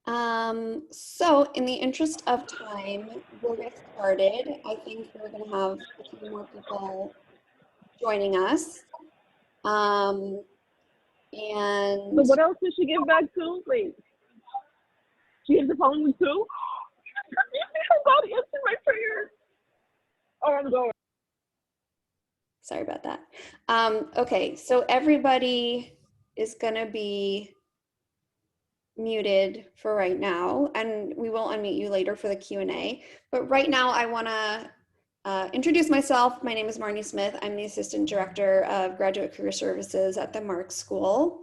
So in the interest of time, we'll get started. I think we're going to have a few more people joining us. So what else did she give back to? Wait, she has the phone with too? God, answer my prayers. Oh, I'm going. Sorry about that. Okay, so everybody is going to be muted for right now, and we will unmute you later for the Q&A. But right now, I want to introduce myself. My name is Marnie Smith. I'm the Assistant Director of Graduate Career Services at the Marxe School.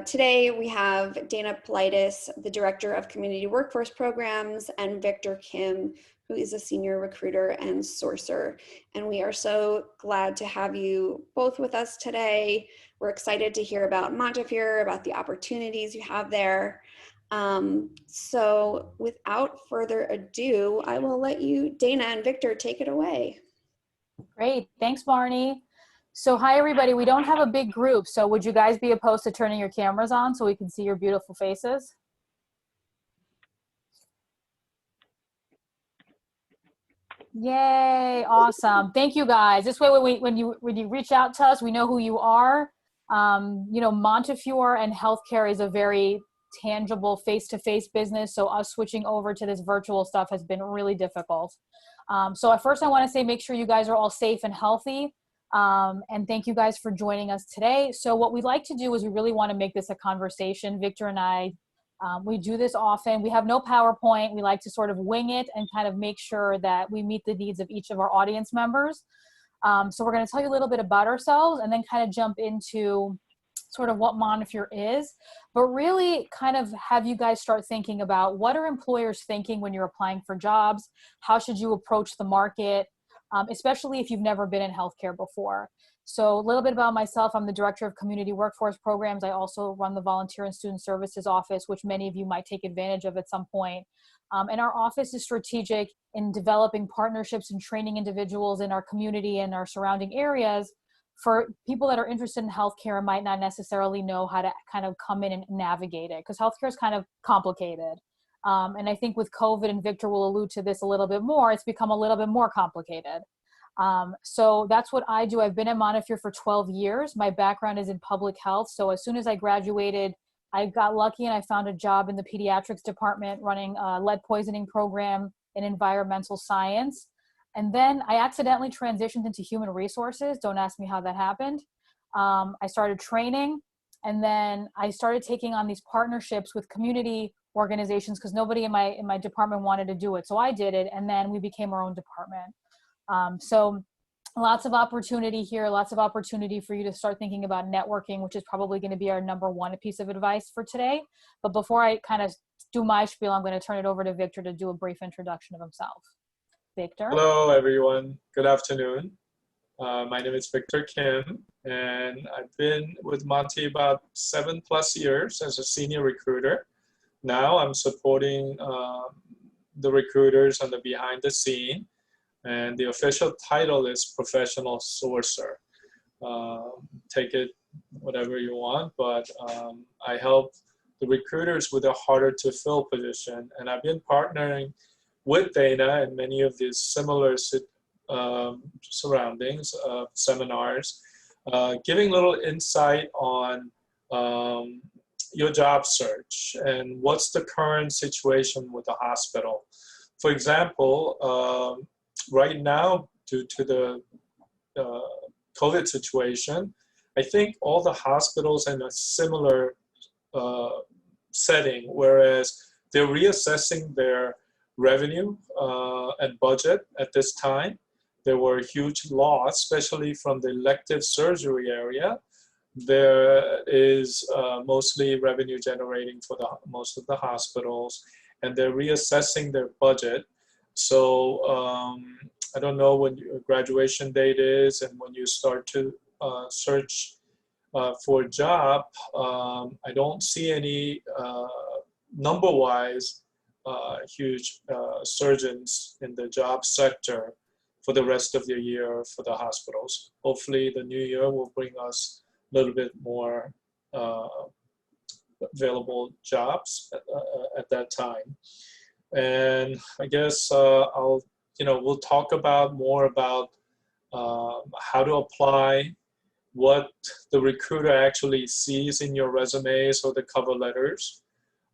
Today, we have Dana Politis, the Director of Community Workforce Programs, and Victor Kim, who is a Senior Recruiter and Sourcer. And we are so glad to have you both with us today. We're excited to hear about Montefiore, about the opportunities you have there. So without further ado, I will let you, Dana and Victor, take it away. Great, thanks Marnie. So hi everybody, we don't have a big group, so would you guys be opposed to turning your cameras on so we can see your beautiful faces? Yay, awesome. Thank you guys. This way when you reach out to us, we know who you are. You know, Montefiore and healthcare is a very tangible face-to-face business, so us switching over to this virtual stuff has been really difficult. So at first I want to say make sure you guys are all safe and healthy. And thank you guys for joining us today. So what we'd like to do is we really want to make this a conversation. Victor and I, we do this often. We have no PowerPoint. We like to sort of wing it and kind of make sure that we meet the needs of each of our audience members. So we're going to tell you a little bit about ourselves and then kind of jump into sort of what Montefiore is, but really kind of have you guys start thinking about what are employers thinking when you're applying for jobs? How should you approach the market? Especially if you've never been in healthcare before. So a little bit about myself, I'm the Director of Community Workforce Programs. I also run the Volunteer and Student Services Office, which many of you might take advantage of at some point. And our office is strategic in developing partnerships and training individuals in our community and our surrounding areas for people that are interested in healthcare and might not necessarily know how to kind of come in and navigate it, because healthcare is kind of complicated. And I think with COVID, and Victor will allude to this a little bit more, it's become a little bit more complicated. So that's what I do. I've been at Montefiore for 12 years. My background is in public health. So as soon as I graduated, I got lucky and I found a job in the pediatrics department running a lead poisoning program in environmental science. And then I accidentally transitioned into human resources. Don't ask me how that happened. I started training, and then I started taking on these partnerships with community organizations because nobody in my department wanted to do it. So I did it, and then we became our own department. So lots of opportunity here, lots of opportunity for you to start thinking about networking, which is probably going to be our #1 piece of advice for today. But before I kind of do my spiel, I'm going to turn it over to Victor to do a brief introduction of himself. Victor. Hello, everyone. Good afternoon. My name is Victor Kim, and I've been with Monty about 7+ years as a senior recruiter. Now I'm supporting the recruiters on the behind the scene, and the official title is Professional Sourcer. Take it whatever you want, but I help the recruiters with a harder to fill position, and I've been partnering with Dana and many of these similar surroundings, seminars, giving little insight on your job search and what's the current situation with the hospital. For example, right now, due to the COVID situation, I think all the hospitals are in a similar setting, whereas they're reassessing their revenue and budget at this time. There were a huge loss, especially from the elective surgery area. There is mostly revenue generating for most of the hospitals, and they're reassessing their budget. So I don't know when your graduation date is and when you start to search for a job. I don't see any number-wise huge surgeons in the job sector for the rest of the year for the hospitals. Hopefully the new year will bring us a little bit more available jobs at that time. And I guess we'll talk about more about how to apply, what the recruiter actually sees in your resumes or the cover letters.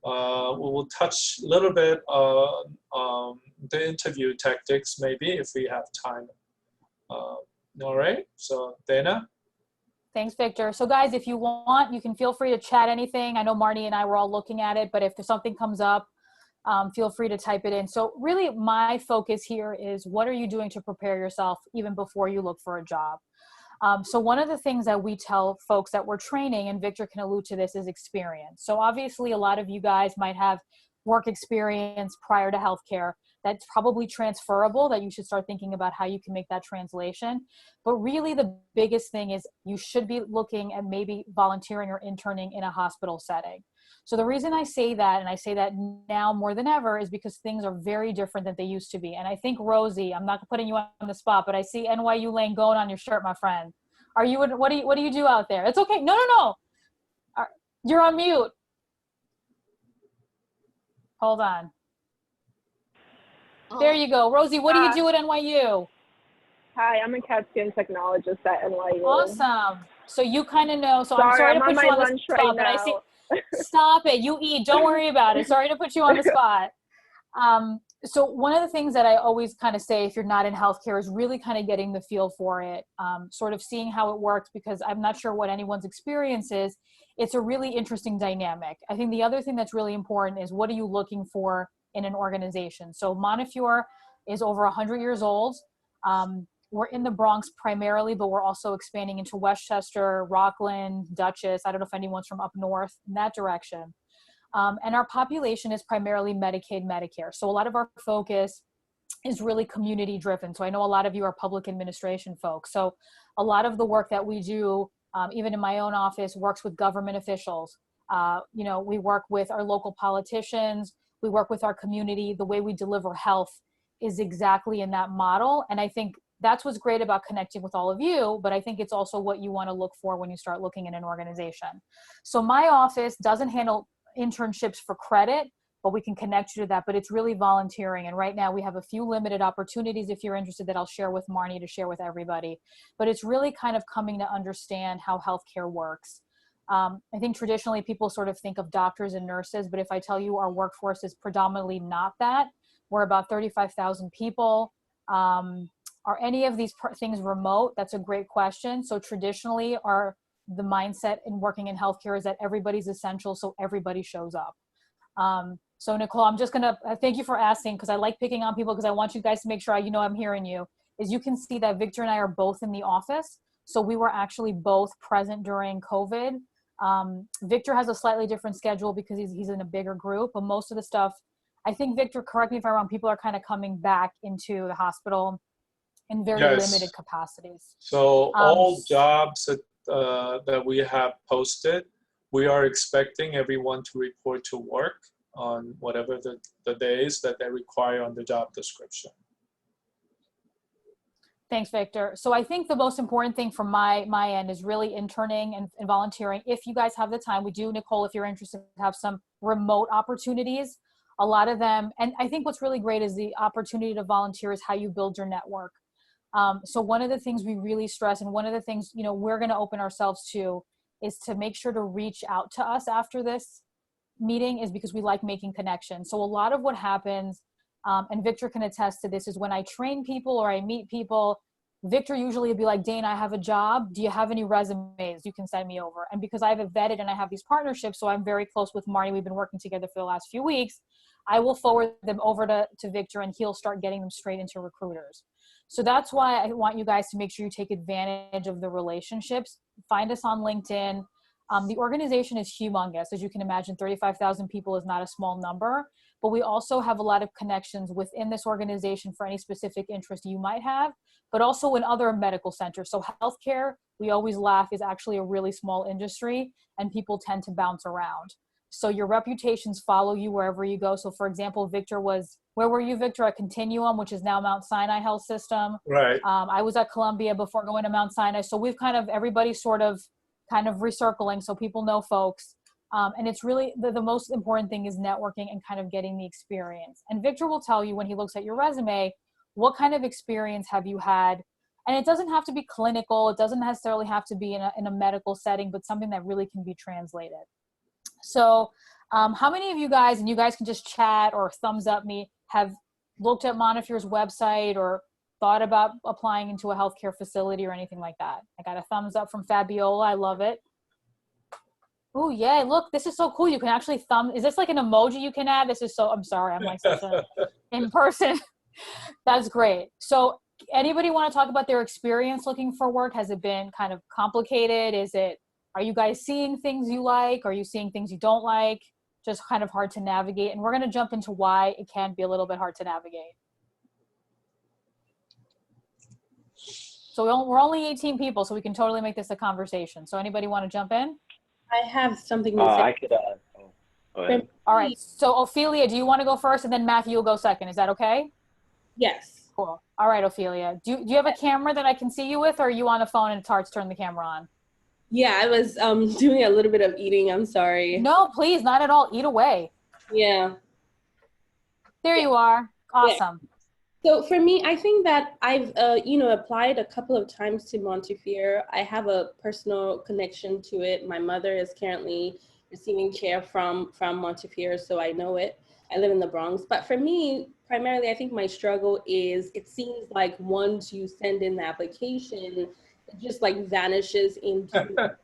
We'll touch a little bit on the interview tactics, maybe, if we have time. All right, so Dana? Thanks, Victor. So guys, if you want, you can feel free to chat anything. I know Marnie and I were all looking at it, but if there's something comes up, feel free to type it in. So really my focus here is, what are you doing to prepare yourself even before you look for a job? So one of the things that we tell folks that we're training, and Victor can allude to this, is experience. So obviously a lot of you guys might have work experience prior to healthcare. That's probably transferable, that you should start thinking about how you can make that translation. But really the biggest thing is you should be looking at maybe volunteering or interning in a hospital setting. So the reason I say that, and I say that now more than ever, is because things are very different than they used to be. And I think, Rosie, I'm not putting you on the spot, but I see NYU Langone on your shirt, my friend. Are you, what do you do out there? It's okay. No. You're on mute. Hold on. There you go. Rosie, what do you do at NYU? Hi, I'm a CAT scan technologist at NYU. Awesome. So you kind of know. So I'm sorry to put you on the spot, but I see. Stop it. You eat. Don't worry about it. Sorry to put you on the spot. So one of the things that I always kind of say, if you're not in healthcare, is really kind of getting the feel for it, sort of seeing how it works, because I'm not sure what anyone's experience is. It's a really interesting dynamic. I think the other thing that's really important is, what are you looking for in an organization? So Montefiore is over 100 years old. We're in the Bronx primarily, but we're also expanding into Westchester, Rockland, Dutchess. I don't know if anyone's from up north in that direction. And our population is primarily Medicaid, Medicare. So a lot of our focus is really community driven. So I know a lot of you are public administration folks. So a lot of the work that we do, even in my own office, works with government officials. We work with our local politicians. We work with our community. The way we deliver health is exactly in that model. And I think that's what's great about connecting with all of you, but I think it's also what you want to look for when you start looking in an organization. So my office doesn't handle internships for credit, but we can connect you to that, but it's really volunteering. And right now we have a few limited opportunities, if you're interested, that I'll share with Marnie to share with everybody. But it's really kind of coming to understand how healthcare works. I think traditionally people sort of think of doctors and nurses, but if I tell you our workforce is predominantly not that, we're about 35,000 people. Are any of these things remote? That's a great question. So traditionally the mindset in working in healthcare is that everybody's essential, so everybody shows up. So Nicole, I'm just gonna thank you for asking, because I like picking on people, because I want you guys to make sure I'm hearing you. Is you can see that Victor and I are both in the office. So we were actually both present during COVID. Victor has a slightly different schedule because he's in a bigger group, but most of the stuff, I think, Victor, correct me if I'm wrong, people are kind of coming back into the hospital in very limited capacities. So all jobs that we have posted, we are expecting everyone to report to work on whatever the days that they require on the job description. Thanks, Victor. So I think the most important thing from my end is really interning and volunteering. If you guys have the time, we do, Nicole, if you're interested, have some remote opportunities. A lot of them, and I think what's really great is the opportunity to volunteer is how you build your network. So one of the things we really stress, and one of the things, we're going to open ourselves to, is to make sure to reach out to us after this meeting, is because we like making connections. So a lot of what happens, and Victor can attest to this, is when I train people or I meet people, Victor usually would be like, Dana, I have a job. Do you have any resumes you can send me over? And because I've vetted and I have these partnerships, so I'm very close with Marnie, we've been working together for the last few weeks, I will forward them over to Victor, and he'll start getting them straight into recruiters. So that's why I want you guys to make sure you take advantage of the relationships. Find us on LinkedIn. The organization is humongous. As you can imagine, 35,000 people is not a small number, but we also have a lot of connections within this organization for any specific interest you might have, but also in other medical centers. So healthcare, we always laugh, is actually a really small industry, and people tend to bounce around. So your reputations follow you wherever you go. So for example, Victor where were you, Victor? At Continuum, which is now Mount Sinai Health System. Right. I was at Columbia before going to Mount Sinai. So we've everybody's sort of kind of recircling, so people know folks. And it's really, the most important thing is networking and kind of getting the experience. And Victor will tell you when he looks at your resume, what kind of experience have you had? And it doesn't have to be clinical. It doesn't necessarily have to be in a medical setting, but something that really can be translated. So how many of you guys, and you guys can just chat or thumbs up me, have looked at Montefiore's website or thought about applying into a healthcare facility or anything like that? I got a thumbs up from Fabiola. I love it. Oh, yeah. Look, this is so cool. You can actually is this like an emoji you can add? This is so, I'm sorry. I'm like such a in person. That's great. So anybody want to talk about their experience looking for work? Has it been kind of complicated? Are you guys seeing things you like? Are you seeing things you don't like? Just kind of hard to navigate. And we're going to jump into why it can be a little bit hard to navigate. So we're only 18 people, so we can totally make this a conversation. So anybody want to jump in? I have something to say. I could, go ahead. All right. So Ophelia, do you want to go first? And then Matthew will go second. Is that okay? Yes. Cool. All right, Ophelia. Do you have a camera that I can see you with, or are you on a phone and it's hard to turn the camera on? Yeah, I was doing a little bit of eating. I'm sorry. No, please, not at all. Eat away. Yeah. There you are. Awesome. So for me, I think that I've, applied a couple of times to Montefiore. I have a personal connection to it. My mother is currently receiving care from Montefiore, so I know it. I live in the Bronx. But for me, primarily, I think my struggle is it seems like once you send in the application, it just like vanishes into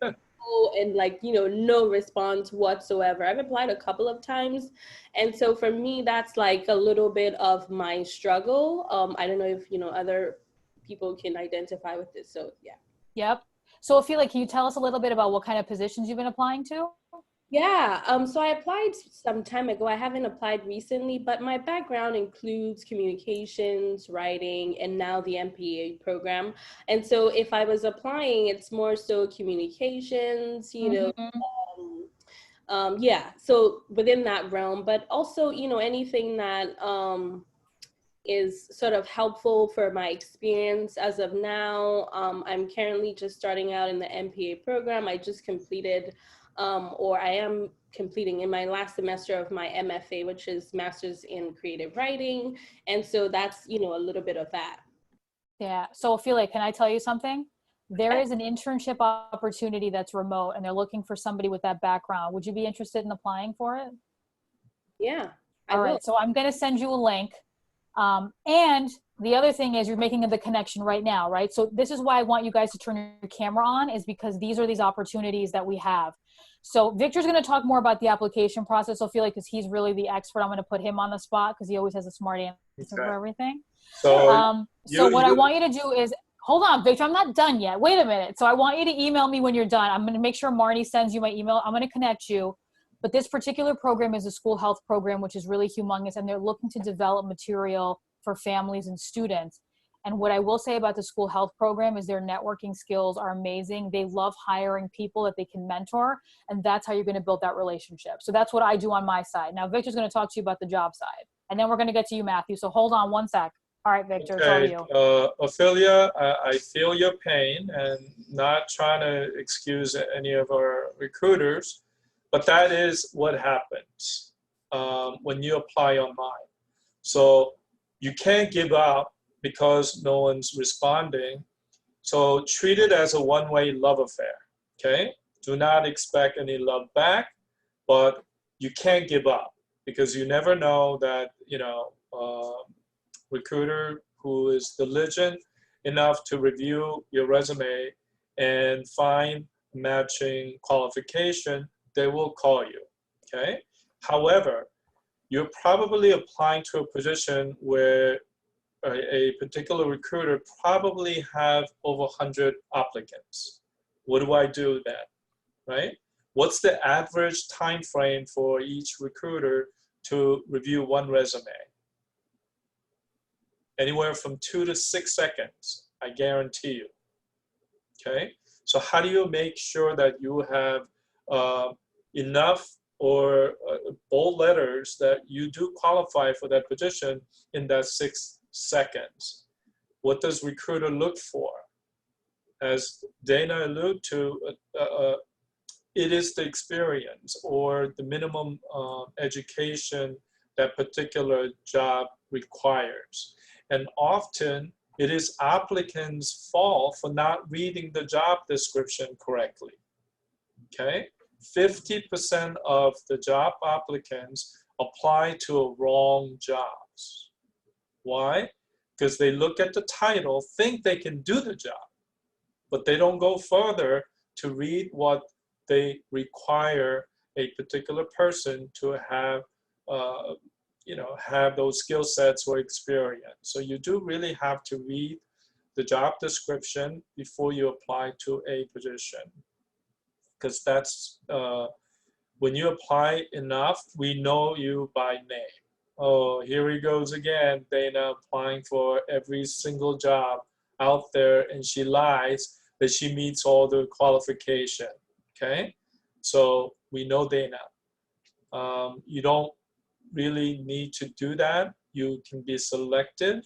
and like, no response whatsoever. I've applied a couple of times. And so for me, that's like a little bit of my struggle. I don't know if, other people can identify with this. So yeah. Yep. So Ophelia, can you tell us a little bit about what kind of positions you've been applying to? Yeah, so I applied some time ago. I haven't applied recently, but my background includes communications, writing, and now the MPA program. And so if I was applying, it's more so communications, so within that realm, but also, anything that is sort of helpful for my experience as of now. I'm currently just starting out in the MPA program. I just completed or I am completing in my last semester of my MFA, which is Master's in Creative Writing. And so that's, a little bit of that. Yeah. So Ophelia, can I tell you something? There is an internship opportunity that's remote and they're looking for somebody with that background. Would you be interested in applying for it? Yeah. All right. So I'm going to send you a link. And the other thing is you're making the connection right now, right? So this is why I want you guys to turn your camera on, is because these are these opportunities that we have. So Victor's going to talk more about the application process. I feel like because he's really the expert, I'm going to put him on the spot because he always has a smart answer for everything. So, what I want you to do is, hold on, Victor, I'm not done yet. Wait a minute. So I want you to email me when you're done. I'm going to make sure Marnie sends you my email. I'm going to connect you. But this particular program is a school health program, which is really humongous, and they're looking to develop material for families and students. And what I will say about the school health program is their networking skills are amazing. They love hiring people that they can mentor, and that's how you're going to build that relationship. So that's what I do on my side. Now, Victor's going to talk to you about the job side, and then we're going to get to you, Matthew. So hold on one sec. All right, Victor, it's all you. Ophelia, I feel your pain and not trying to excuse any of our recruiters, but that is what happens when you apply online. So you can't give up because no one's responding. So treat it as a one-way love affair, okay? Do not expect any love back, but you can't give up because you never know that, recruiter who is diligent enough to review your resume and find matching qualification, they will call you, okay? However, you're probably applying to a position where a particular recruiter probably have over 100 applicants. What do I do then, right? What's the average time frame for each recruiter to review one resume? Anywhere from 2 to 6 seconds, I guarantee you, okay? So how do you make sure that you have enough or bold letters that you do qualify for that position in that 6 seconds? What does recruiter look for? As Dana alluded to, it is the experience or the minimum education that particular job requires. And often it is applicants' fault for not reading the job description correctly, okay? 50% of the job applicants apply to wrong jobs. Why? Because they look at the title, think they can do the job, but they don't go further to read what they require a particular person to have, have those skill sets or experience. So you do really have to read the job description before you apply to a position, because that's when you apply enough, we know you by name. Oh, here he goes again, Dana, applying for every single job out there, and she lies that she meets all the qualification, okay? So we know Dana. You don't really need to do that. You can be selective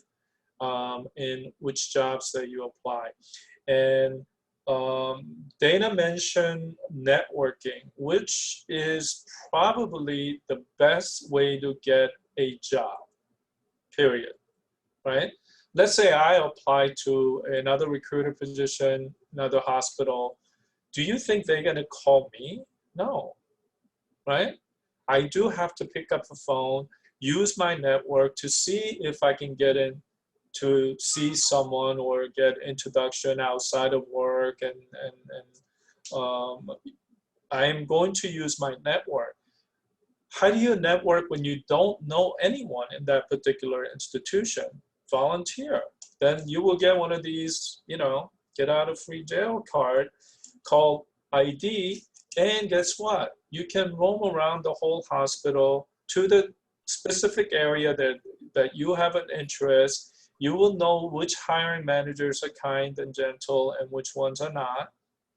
in which jobs that you apply. And Dana mentioned networking, which is probably the best way to get a job, period, right? Let's say I apply to another recruiter position, another hospital. Do you think they're gonna call me? No, right? I do have to pick up the phone, use my network to see if I can get in to see someone or get introduction outside of work, and I am going to use my network. How do you network when you don't know anyone in that particular institution? Volunteer. Then you will get one of these, get out of free jail card called ID, and guess what? You can roam around the whole hospital to the specific area that you have an interest. You will know which hiring managers are kind and gentle and which ones are not,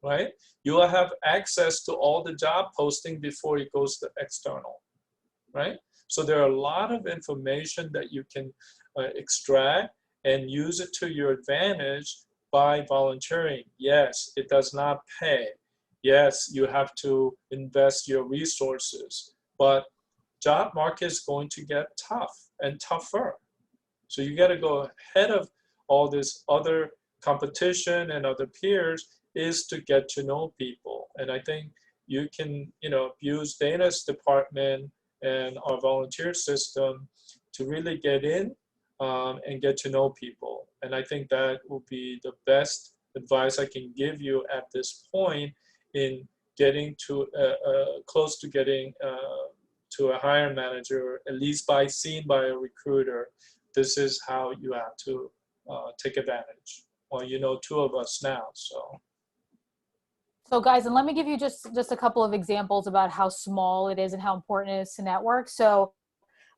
right? You will have access to all the job posting before it goes to external, right? So there are a lot of information that you can extract and use it to your advantage by volunteering. Yes, it does not pay. Yes, you have to invest your resources, but job market is going to get tough and tougher. So you got to go ahead of all this other competition and other peers is to get to know people. And I think you can, use Dana's department and our volunteer system to really get in and get to know people. And I think that will be the best advice I can give you at this point in getting to close to getting to a hiring manager, at least seen by a recruiter. This is how you have to take advantage. Well, two of us now, so. So guys, and let me give you just a couple of examples about how small it is and how important it is to network. So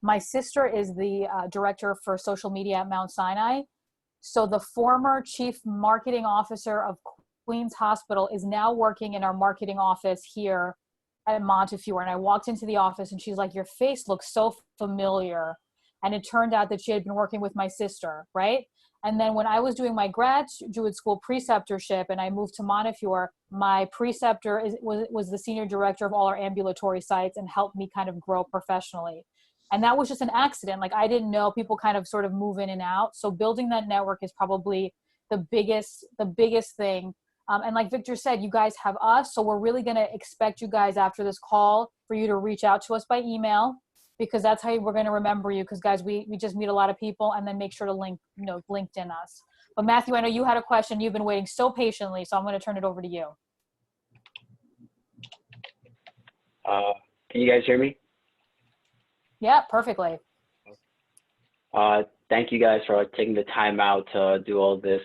my sister is the director for social media at Mount Sinai. So the former chief marketing officer of Queens Hospital is now working in our marketing office here at Montefiore. And I walked into the office and she's like, your face looks so familiar. And it turned out that she had been working with my sister, right? And then when I was doing my graduate school preceptorship and I moved to Montefiore, my preceptor was the senior director of all our ambulatory sites and helped me kind of grow professionally. And that was just an accident. Like, I didn't know, people kind of sort of move in and out. So building that network is probably the biggest thing. And like Victor said, you guys have us. So we're really going to expect you guys after this call for you to reach out to us by email, because that's how we're going to remember you. Because guys, we just meet a lot of people, and then make sure to LinkedIn us. But Matthew, I know you had a question. You've been waiting so patiently, so I'm going to turn it over to you. Can you guys hear me? Yeah, perfectly. Thank you guys for taking the time out to do all this.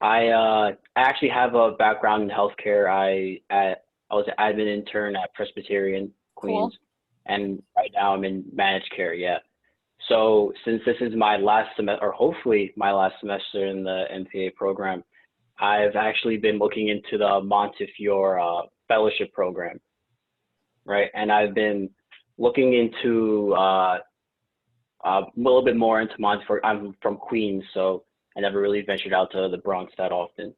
I actually have a background in healthcare. I was an admin intern at Presbyterian Queens, cool. And right now I'm in managed care. Yeah. So since this is my last semester, or hopefully my last semester in the MPA program, I've actually been looking into the Montefiore fellowship program, right? And I've been looking into a little bit more into Montefiore. I'm from Queens, so I never really ventured out to the Bronx that often.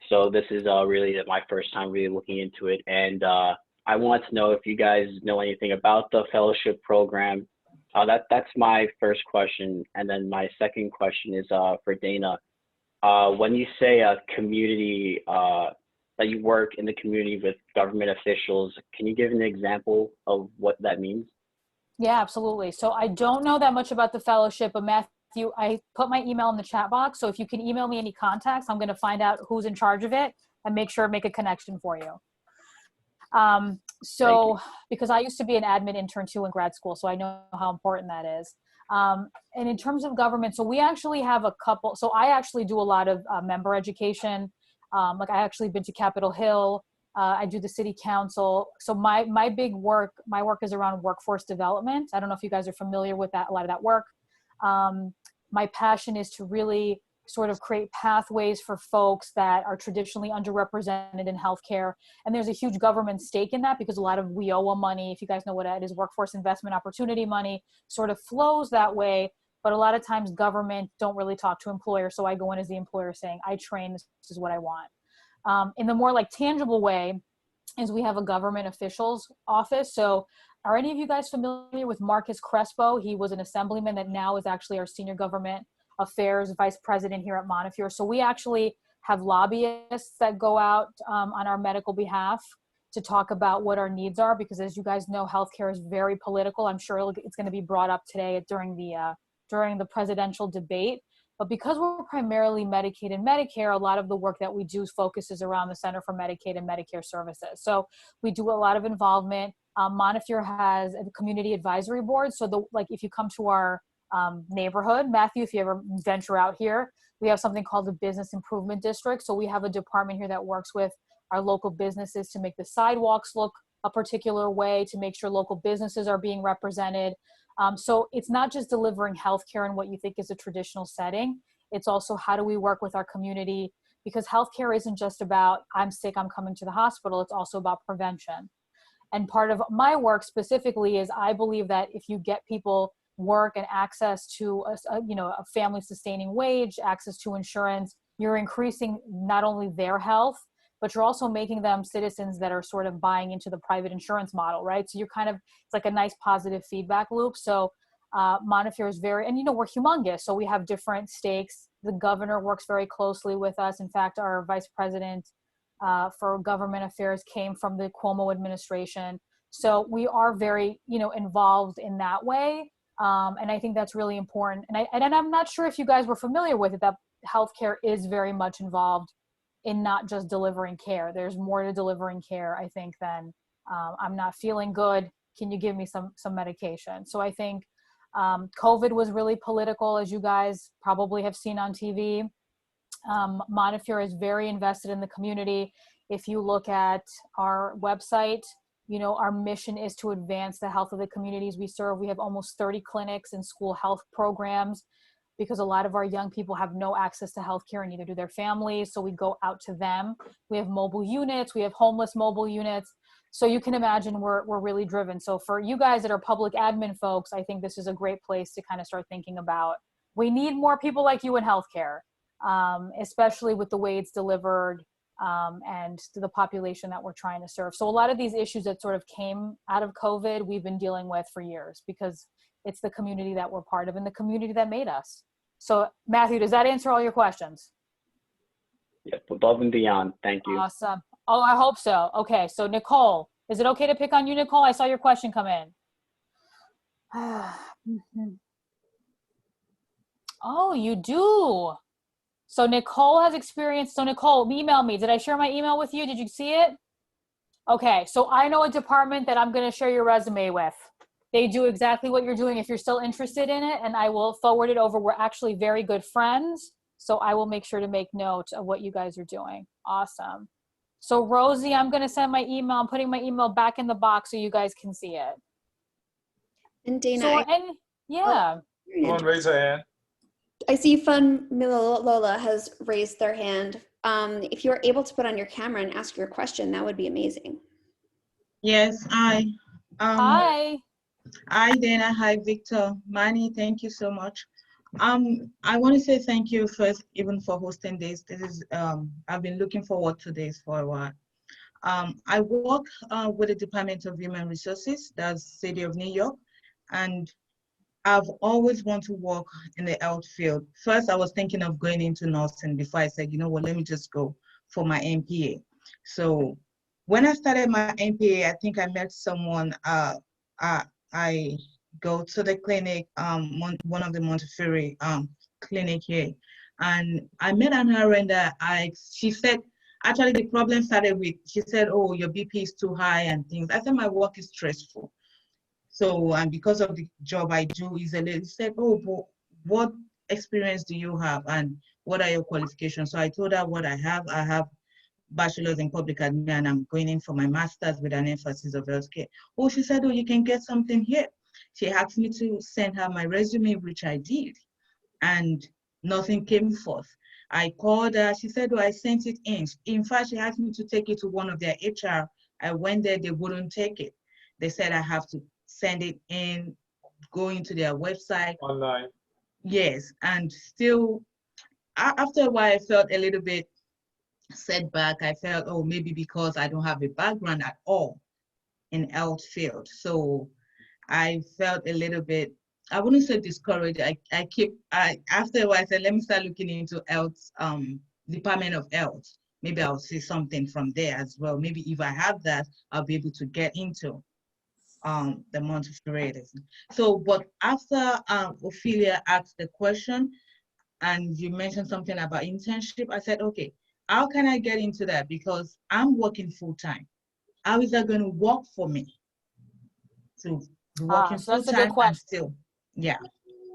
So this is really my first time really looking into it. And I want to know if you guys know anything about the fellowship program. That's my first question. And then my second question is for Dana. When you say a community, that you work in the community with government officials, can you give an example of what that means? Yeah, absolutely. So I don't know that much about the fellowship, but Matthew, I put my email in the chat box. So if you can email me any contacts, I'm going to find out who's in charge of it and make a connection for you. Because I used to be an admin intern too in grad school, so I know how important that is. And in terms of government, so we actually have a couple, so I actually do a lot of member education. Like I actually been to Capitol Hill. I do the city council. So my work is around workforce development. I don't know if you guys are familiar with that, a lot of that work. My passion is to really sort of create pathways for folks that are traditionally underrepresented in healthcare. And there's a huge government stake in that because a lot of WIOA money, if you guys know what that is, workforce investment opportunity money, sort of flows that way. But a lot of times government don't really talk to employers. So I go in as the employer saying, I train, this is what I want. In the more like tangible way is we have a government officials office. So are any of you guys familiar with Marcus Crespo? He was an assemblyman that now is actually our senior government affairs vice president here at Montefiore. So we actually have lobbyists that go out on our medical behalf to talk about what our needs are, because as you guys know, healthcare is very political. I'm sure it's going to be brought up today during the presidential debate. But because we're primarily Medicaid and Medicare, a lot of the work that we do focuses around the Center for Medicaid and Medicare Services. So we do a lot of involvement. Montefiore has a community advisory board. So if you come to our neighborhood, Matthew, if you ever venture out here, we have something called the Business Improvement District. So we have a department here that works with our local businesses to make the sidewalks look a particular way, to make sure local businesses are being represented. So it's not just delivering healthcare in what you think is a traditional setting. It's also how do we work with our community, because healthcare isn't just about I'm sick, I'm coming to the hospital. It's also about prevention. And part of my work specifically is I believe that if you get people work and access to a family sustaining wage, access to insurance, you're increasing not only their health, but you're also making them citizens that are sort of buying into the private insurance model, right? So you're it's like a nice positive feedback loop. So Montefiore is we're humongous. So we have different stakes. The governor works very closely with us. In fact, our vice president for government affairs came from the Cuomo administration. So we are very, involved in that way. And I think that's really important. And I'm not sure if you guys were familiar with it, that healthcare is very much involved in not just delivering care. There's more to delivering care, I think, than I'm not feeling good. Can you give me some medication? So I think COVID was really political, as you guys probably have seen on TV. Montefiore is very invested in the community. If you look at our website, our mission is to advance the health of the communities we serve. We have almost 30 clinics and school health programs, because a lot of our young people have no access to healthcare, and neither do their families. So we go out to them. We have mobile units. We have homeless mobile units. So you can imagine we're really driven. So for you guys that are public admin folks, I think this is a great place to kind of start thinking about, we need more people like you in healthcare, especially with the way it's delivered and to the population that we're trying to serve. So a lot of these issues that sort of came out of COVID, we've been dealing with for years, because it's the community that we're part of and the community that made us. So Matthew, does that answer all your questions? Yep, above and beyond. Thank you. Awesome. Oh, I hope so. Okay, so Nicole, is it okay to pick on you, Nicole? I saw your question come in. Oh, you do. So Nicole has experience. So Nicole, email me. Did I share my email with you? Did you see it? Okay, so I know a department that I'm going to share your resume with. They do exactly what you're doing if you're still interested in it, and I will forward it over. We're actually very good friends, so I will make sure to make note of what you guys are doing. Awesome. So Rosie, I'm going to send my email. I'm putting my email back in the box so you guys can see it. And Dana, Come on, raise a hand. I see Fun Lola has raised their hand. If you're able to put on your camera and ask your question, that would be amazing. Yes, hi. Hi. Hi, Dana. Hi, Victor. Manny, thank you so much. I want to say thank you first, even for hosting this. This is, I've been looking forward to this for a while. I work with the Department of Human Resources, that's City of New York, and I've always wanted to work in the health field. First, I was thinking of going into nursing before I said, you know what, let me just go for my MPA. So when I started my MPA, I think I met someone, I go to the clinic, one of the Montefiore clinic here, and I met an RN that she said, actually the problem started with, she said, oh, your BP is too high and things. I said, my work is stressful. So, and because of the job I do, he said, oh, but what experience do you have and what are your qualifications? So I told her what I have. I have bachelor's in public admin and I'm going in for my master's with an emphasis of healthcare. Oh, she said, oh, you can get something here. She asked me to send her my resume, which I did, and nothing came forth. I called her, she said, oh, I sent it in. In fact, she asked me to take it to one of their HR. I went there, they wouldn't take it. They said I have to send it in, go into their website. Online. Yes, and still, after a while, I felt a little bit setback. I felt, oh, maybe because I don't have a background at all in health field. So I felt a little bit, I wouldn't say discouraged. After a while, I said, let me start looking into health, Department of Health. Maybe I'll see something from there as well. Maybe if I have that, I'll be able to get into the Montefiore. So, but after Ophelia asked the question and you mentioned something about internship, I said, okay, how can I get into that? Because I'm working full time. How is that going to work for me? To be working So full that's a good time question. and still, yeah.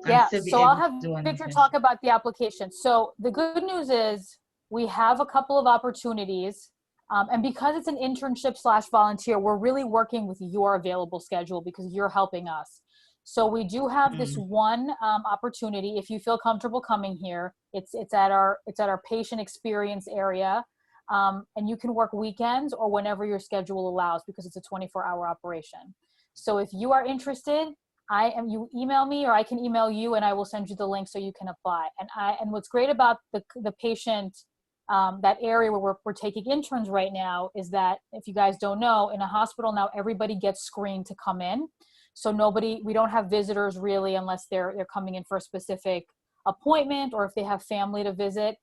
Yeah, Still be so I'll able have to do an Victor internship. talk about the application. So the good news is we have a couple of opportunities. And because it's an internship / volunteer, we're really working with your available schedule because you're helping us. So we do have this one opportunity. If you feel comfortable coming here, it's at our patient experience area, and you can work weekends or whenever your schedule allows because it's a 24-hour operation. So if you are interested, you email me or I can email you and I will send you the link so you can apply. And what's great about the patient, that area where we're taking interns right now is that, if you guys don't know, in a hospital now, everybody gets screened to come in. So we don't have visitors really unless they're coming in for a specific appointment or if they have family to visit.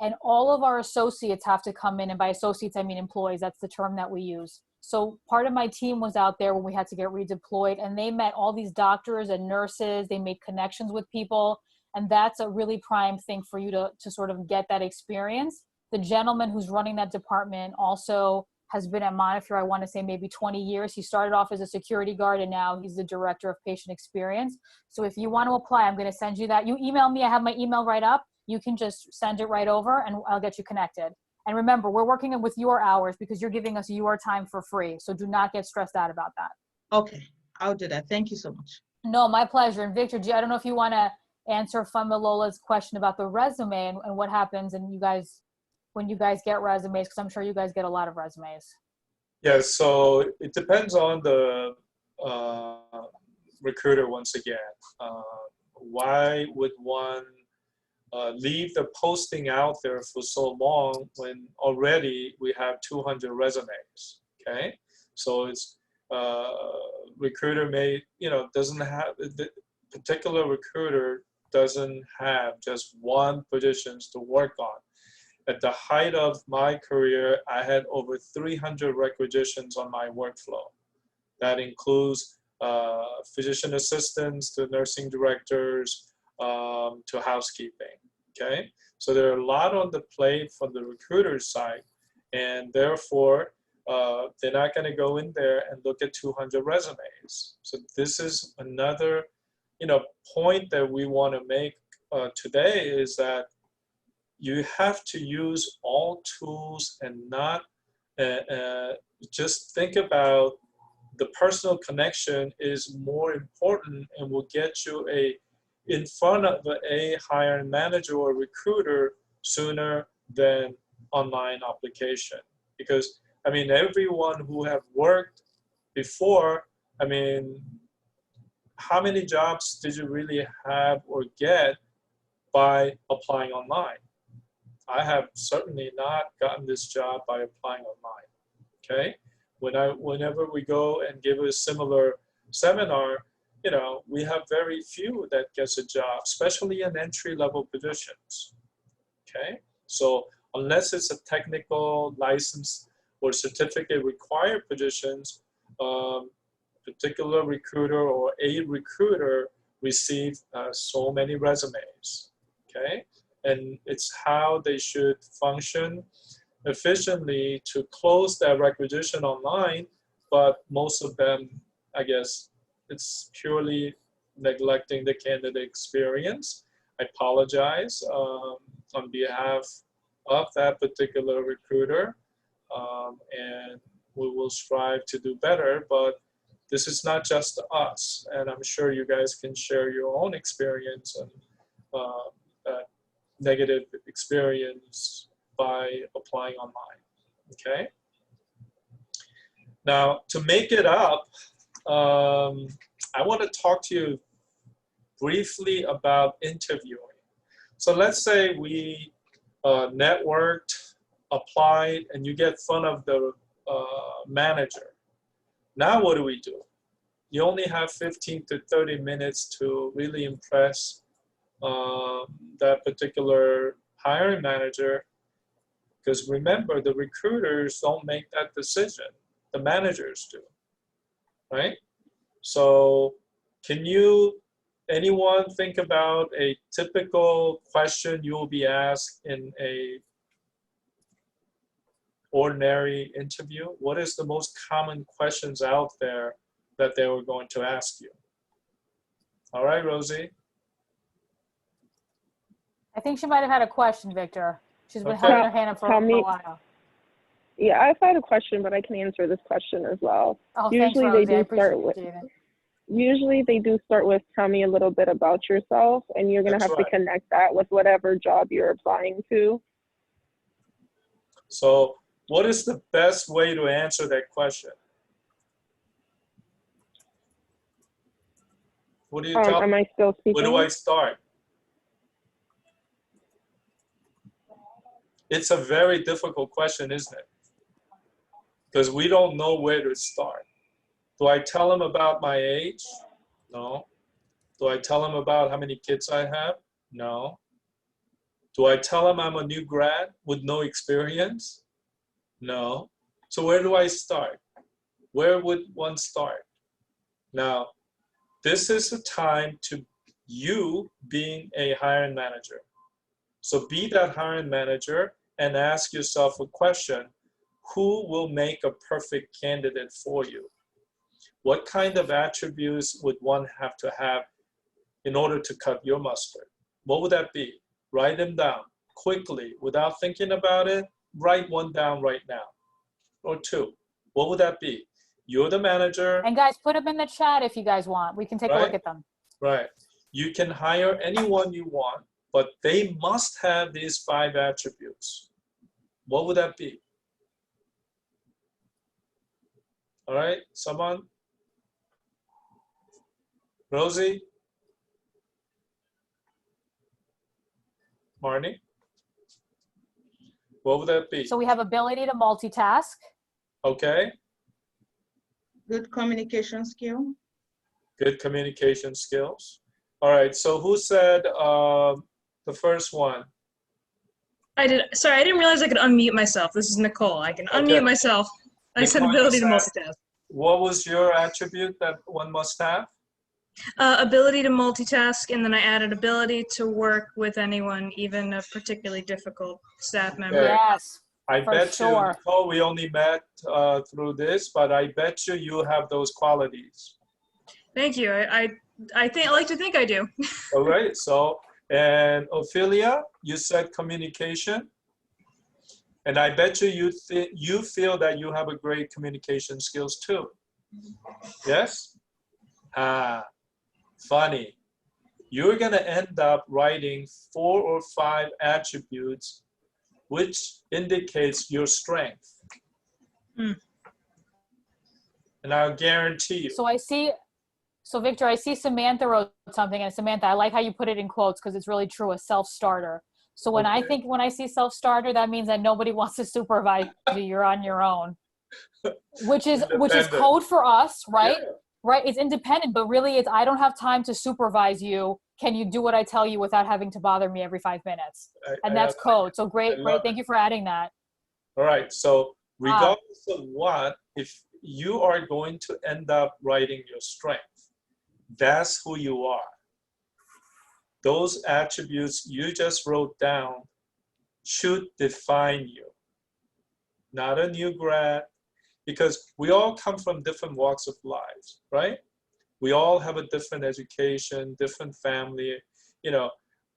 And all of our associates have to come in, and by associates, I mean employees. That's the term that we use. So part of my team was out there when we had to get redeployed, and they met all these doctors and nurses. They made connections with people, and that's a really prime thing for you to sort of get that experience. The gentleman who's running that department also has been at Montefiore, I want to say maybe 20 years. He started off as a security guard, and now he's the director of patient experience. So if you want to apply, I'm going to send you that. You email me. I have my email right up. You can just send it right over, and I'll get you connected. And remember, we're working with your hours because you're giving us your time for free. So do not get stressed out about that. Okay, I'll do that. Thank you so much. No, my pleasure. And Victor, I don't know if you want to answer Familola's question about the resume and what happens when you guys get resumes, because I'm sure you guys get a lot of resumes. Yeah, so it depends on the recruiter once again. Why would one leave the posting out there for so long when already we have 200 resumes? Okay, so it's recruiter doesn't have, the particular recruiter doesn't have just one positions to work on. At the height of my career, I had over 300 requisitions on my workflow. That includes physician assistants to nursing directors to housekeeping, okay? So there are a lot on the plate from the recruiter's side, and therefore, they're not gonna go in there and look at 200 resumes. So this is another, point that we wanna make today, is that you have to use all tools and not just think about the personal connection is more important and will get you in front of a hiring manager or recruiter sooner than online application. Because, everyone who have worked before, how many jobs did you really have or get by applying online? I have certainly not gotten this job by applying online, okay? Whenever we go and give a similar seminar, you know, we have very few that gets a job, especially in entry-level positions, okay? So unless it's a technical license or certificate required positions, particular recruiter or a recruiter receive so many resumes, okay? And it's how they should function efficiently to close that requisition online, but most of them, I guess, it's purely neglecting the candidate experience. I apologize on behalf of that particular recruiter, and we will strive to do better, but this is not just us, and I'm sure you guys can share your own experience and that negative experience by applying online, okay? Now, to make it up, I want to talk to you briefly about interviewing. So let's say we networked, applied, and you get in front of the manager. Now what do? You only have 15 to 30 minutes to really impress that particular hiring manager, because remember, the recruiters don't make that decision, the managers do, right? So can anyone think about a typical question you will be asked in a ordinary interview? What is the most common questions out there that they were going to ask you? All right, Rosie. I think she might have had a question, Victor. She's been Okay. having her hand up for a while. Yeah, I've had a question, but I can answer this question as well. Oh, Usually thanks, Rosie. they I do start with. appreciate it. Usually they do start with, tell me a little bit about yourself, and you're gonna That's have right. to connect that with whatever job you're applying to. So what is the best way to answer that question? What do you tell Am I still speaking? Where do I start? It's a very difficult question, isn't it? Because we don't know where to start. Do I tell them about my age? No. Do I tell them about how many kids I have? No. Do I tell them I'm a new grad with no experience? No. So where do I start? Where would one start? Now, this is the time to you being a hiring manager. So be that hiring manager and ask yourself a question: who will make a perfect candidate for you? What kind of attributes would one have to have in order to cut your mustard? What would that be? Write them down quickly without thinking about it. Write one down right now or two. What would that be? You're the manager. And guys, put them in the chat if you guys want. We can take a look at them. Right. You can hire anyone you want, but they must have these 5 attributes. What would that be? All right, someone? Rosie? Marnie? What would that be? So we have ability to multitask. Okay, Good communication skill. good communication skills. All right, so who said the first one? I did. Sorry, I didn't realize I could unmute myself. This is Nicole. I can unmute myself. I said Nicole, you ability to said- multitask. What was your attribute that one must have? Ability to multitask, and then I added ability to work with anyone, even a particularly difficult staff member. Okay. Yes, I for bet you, sure. Nicole, we only met through this, but I bet you have those qualities. Thank you. I like to think I do. All right, so, and Ophelia, you said communication. And I bet you feel that you have a great communication skills too. Yes? Funny. You're gonna end up writing 4 or 5 attributes which indicates your strength. Mm. And I'll guarantee you. So Victor, I see Samantha wrote something, and Samantha, I like how you put it in quotes because it's really true, a self-starter. So when I see self-starter, that means that nobody wants to supervise you, you're on your own. which is Independent. code for us, right? Yeah. Right, it's independent, but really it's, I don't have time to supervise you. Can you do what I tell you without having to bother me every 5 minutes? And that's code. So great. Thank you for adding that. All right. So regardless of what, if you are going to end up writing your strength, that's who you are. Those attributes you just wrote down should define you, not a new grad, because we all come from different walks of life, right? We all have a different education, different family, you know,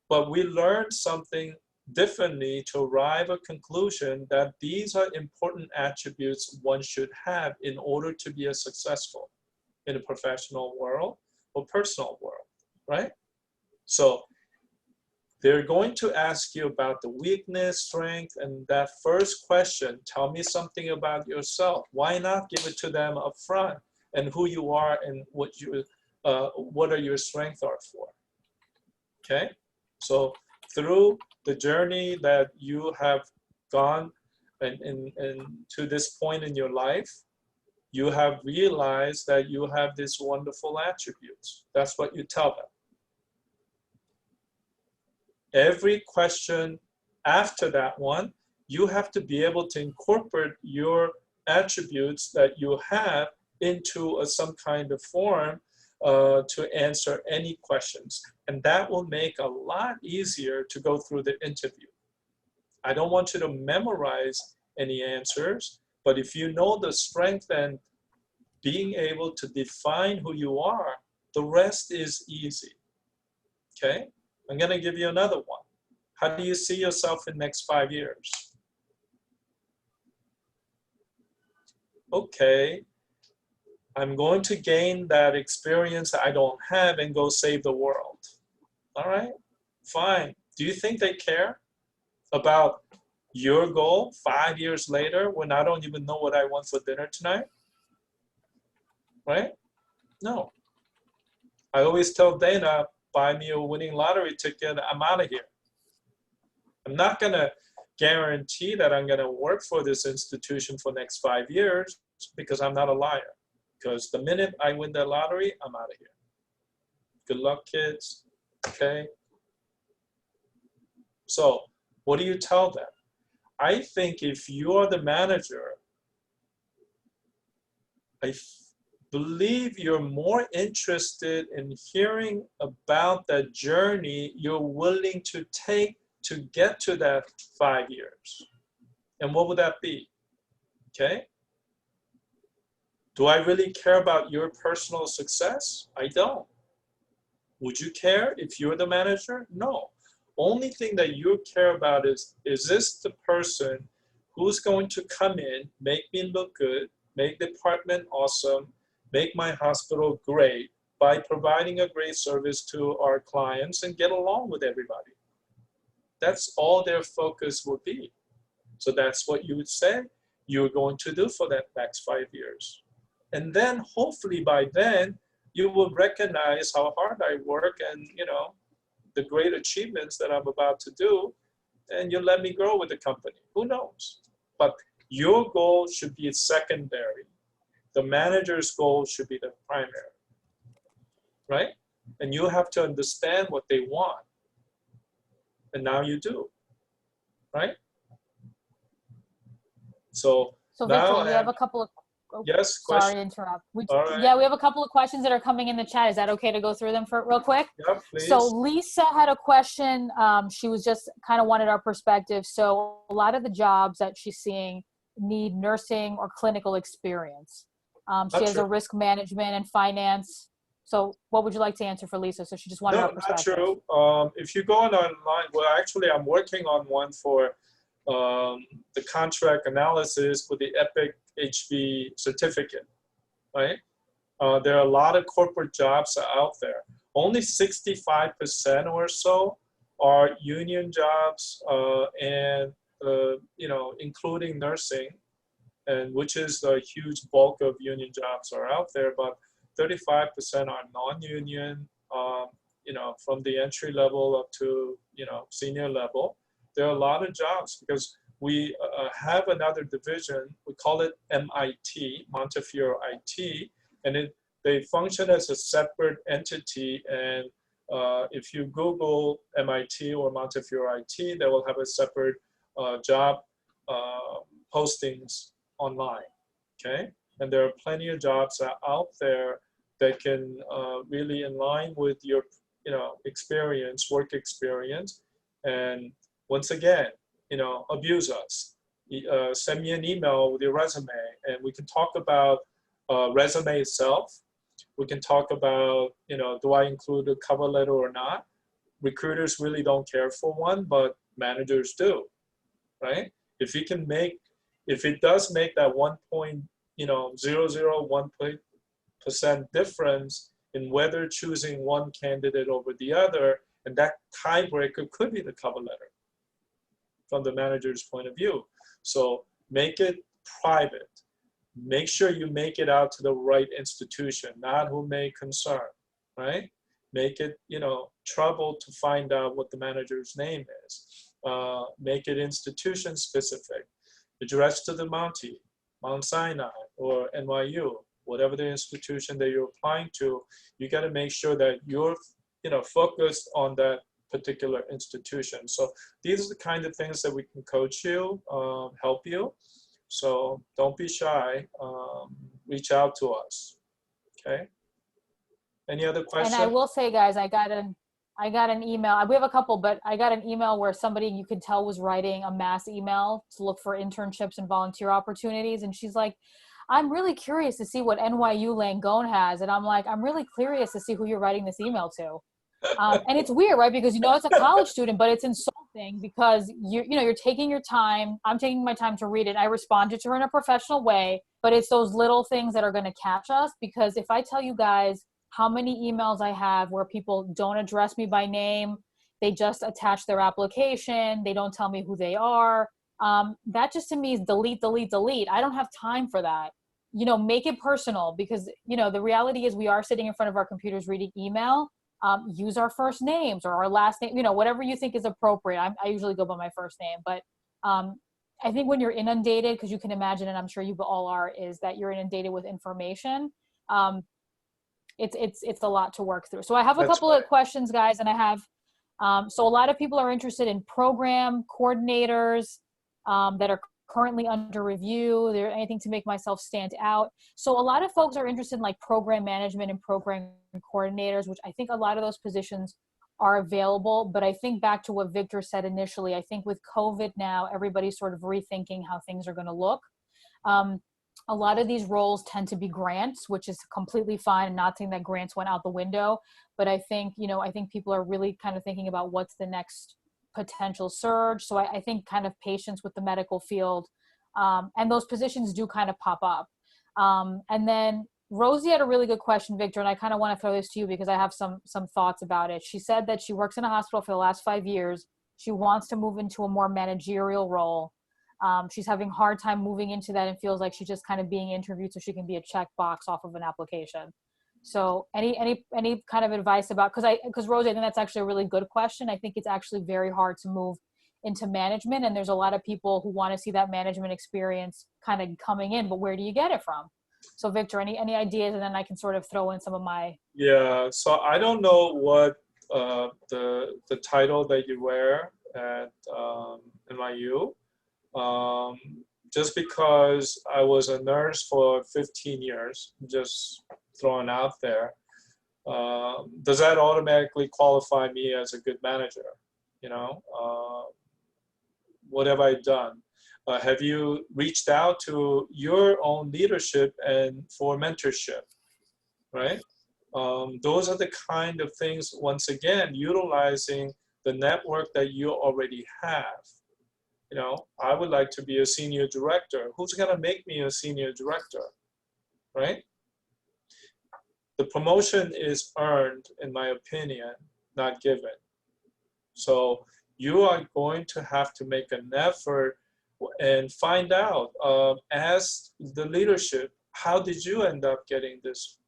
but we learn something differently to arrive at a conclusion that these are important attributes one should have in order to be a successful in a professional world or personal world, right? So they're going to ask you about the weakness, strength, and that first question, tell me something about yourself. Why not give it to them up front and who you are and what are your strengths are for, okay? So through the journey that you have gone and to this point in your life, you have realized that you have these wonderful attributes. That's what you tell them. Every question after that one, you have to be able to incorporate your attributes that you have into some kind of form to answer any questions. And that will make a lot easier to go through the interview. I don't want you to memorize any answers, but if you know the strength and being able to define who you are, the rest is easy, okay? I'm going to give you another one. How do you see yourself in the next 5 years? Okay, I'm going to gain that experience I don't have and go save the world. All right, fine. Do you think they care about your goal 5 years later when I don't even know what I want for dinner tonight? Right? No. I always tell Dana, buy me a winning lottery ticket, I'm out of here. I'm not going to guarantee that I'm going to work for this institution for the next 5 years because I'm not a liar. Because the minute I win the lottery, I'm out of here. Good luck, kids. Okay? So, what do you tell them? I think if you are the manager, I believe you're more interested in hearing about the journey you're willing to take to get to that 5 years. And what would that be? Okay? Do I really care about your personal success? I don't. Would you care if you're the manager? No. Only thing that you care about is this the person who's going to come in, make me look good, make the department awesome, make my hospital great by providing a great service to our clients and get along with everybody. That's all their focus will be. So that's what you would say you're going to do for that next 5 years. And then hopefully by then, you will recognize how hard I work and, you know, the great achievements that I'm about to do, and you'll let me grow with the company. Who knows? But your goal should be secondary. The manager's goal should be the primary, right? And you have to understand what they want. And now you do, right? So now Victor, we have a couple of, yes, sorry to interrupt. Right. Yeah, we have a couple of questions that are coming in the chat. Is that okay to go through them real quick? Yeah, please. So Lisa had a question. She was just kind of wanted our perspective. So a lot of the jobs that she's seeing need nursing or clinical experience. She has a risk management and finance. So what would you like to answer for Lisa? So she just wanted our perspective. Not true. If you go on online, well, actually, I'm working on one for the contract analysis for the EPIC HB certificate, right? There are a lot of corporate jobs out there. Only 65% or so are union jobs, and you know, including nursing, and which is a huge bulk of union jobs are out there. But 35% are non-union. You know, from the entry level up to, you know, senior level. There are a lot of jobs because we have another division. We call it MIT, Montefiore IT, and they function as a separate entity. And if you Google MIT or Montefiore IT, they will have a separate job postings online. Okay, and there are plenty of jobs out there that can really align with your experience, work experience. And once again, abuse us. Send me an email with your resume, and we can talk about resume itself. We can talk about, do I include a cover letter or not? Recruiters really don't care for one, but managers do, right? If it does make that 1.001% difference in whether choosing one candidate over the other, and that tiebreaker could be the cover letter from the manager's point of view. So make it private. Make sure you make it out to the right institution, not who may concern, right? Make it, trouble to find out what the manager's name is. Make it institution specific. Address to the Mount Sinai, or NYU, whatever the institution that you're applying to. You got to make sure that you're, focused on that particular institution. So these are the kind of things that we can coach you, help you. So don't be shy. Reach out to us. Okay. Any other questions? And I will say, guys, I got an email. We have a couple, but I got an email where somebody you could tell was writing a mass email to look for internships and volunteer opportunities. And she's like, I'm really curious to see what NYU Langone has. And I'm like, I'm really curious to see who you're writing this email to. And it's weird, right? Because, it's a college student, but it's insulting because you're taking your time. I'm taking my time to read it. I responded to her in a professional way, but it's those little things that are going to catch us. Because if I tell you guys how many emails I have where people don't address me by name, they just attach their application, they don't tell me who they are. That just to me is delete, delete, delete. I don't have time for that. Make it personal, because, the reality is we are sitting in front of our computers reading email. Use our first names or our last name, whatever you think is appropriate. I usually go by my first name, but I think when you're inundated, because you can imagine, and I'm sure you all are, is that you're inundated with information. It's a lot to work through. So I have a couple of questions, guys, and I have, so a lot of people are interested in program coordinators that are currently under review. There anything to make myself stand out. So a lot of folks are interested in like program management and program coordinators, which I think a lot of those positions are available. But I think back to what Victor said initially, I think with COVID now, everybody's sort of rethinking how things are going to look. A lot of these roles tend to be grants, which is completely fine, and not saying that grants went out the window. But I think, I think people are really kind of thinking about what's the next potential surge. So I think kind of patience with the medical field, and those positions do kind of pop up. And then Rosie had a really good question, Victor, and I kind of want to throw this to you because I have some thoughts about it. She said that she works in a hospital for the last 5 years. She wants to move into a more managerial role. She's having a hard time moving into that and feels like she's just kind of being interviewed so she can be a checkbox off of an application. So any kind of advice about, because Rosie, I think that's actually a really good question. I think it's actually very hard to move into management, and there's a lot of people who want to see that management experience kind of coming in, but where do you get it from? So Victor, any ideas, and then I can sort of throw in some of my. Yeah, so I don't know what the title that you wear at NYU. Just because I was a nurse for 15 years, just throwing out there, does that automatically qualify me as a good manager? What have I done? Have you reached out to your own leadership and for mentorship, right? Those are the kind of things, once again, utilizing the network that you already have. I would like to be a senior director. Who's going to make me a senior director, right? The promotion is earned, in my opinion, not given. So you are going to have to make an effort and find out, as the leadership, how did you end up getting this,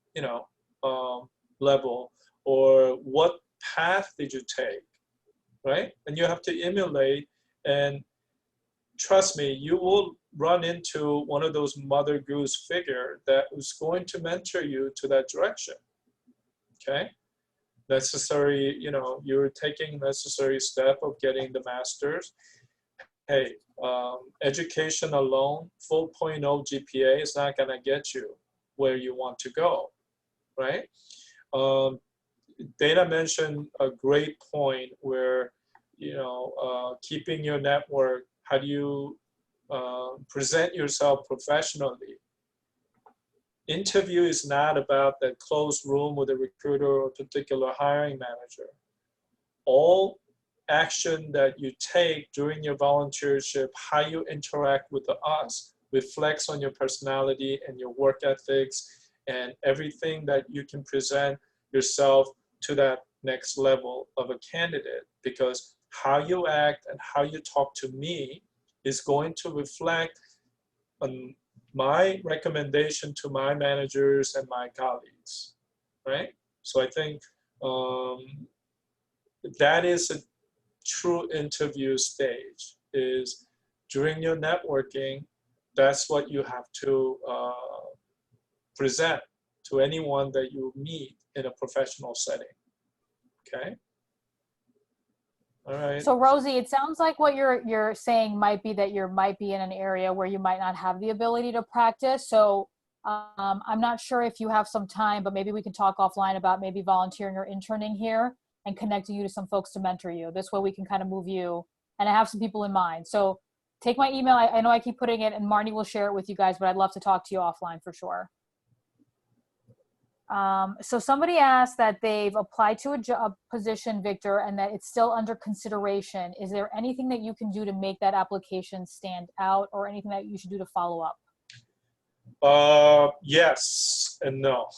level, or what path did you take, right? And you have to emulate and trust me, you will run into one of those mother goose figure that is going to mentor you to that direction. Okay? Necessary, you know, you're taking necessary step of getting the master's. Hey, education alone, 4.0 GPA is not gonna get you where you want to go, right? Dana mentioned a great point where, you know, keeping your network, how do you present yourself professionally? Interview is not about that closed room with a recruiter or a particular hiring manager. All action that you take during your volunteership, how you interact with us, reflects on your personality and your work ethics and everything that you can present yourself to that next level of a candidate, because how you act and how you talk to me is going to reflect on my recommendation to my managers and my colleagues, right? So I think that is a true interview stage, is during your networking, that's what you have to present to anyone that you meet in a professional setting, okay? All right. So Rosie, it sounds like what you're saying might be that you might be in an area where you might not have the ability to practice. So I'm not sure if you have some time, but maybe we can talk offline about maybe volunteering or interning here and connecting you to some folks to mentor you. This way we can kind of move you, and I have some people in mind. So take my email. I know I keep putting it, and Marnie will share it with you guys, but I'd love to talk to you offline for sure. So somebody asked that they've applied to a job position, Victor, and that it's still under consideration. Is there anything that you can do to make that application stand out, or anything that you should do to follow up? Yes and no.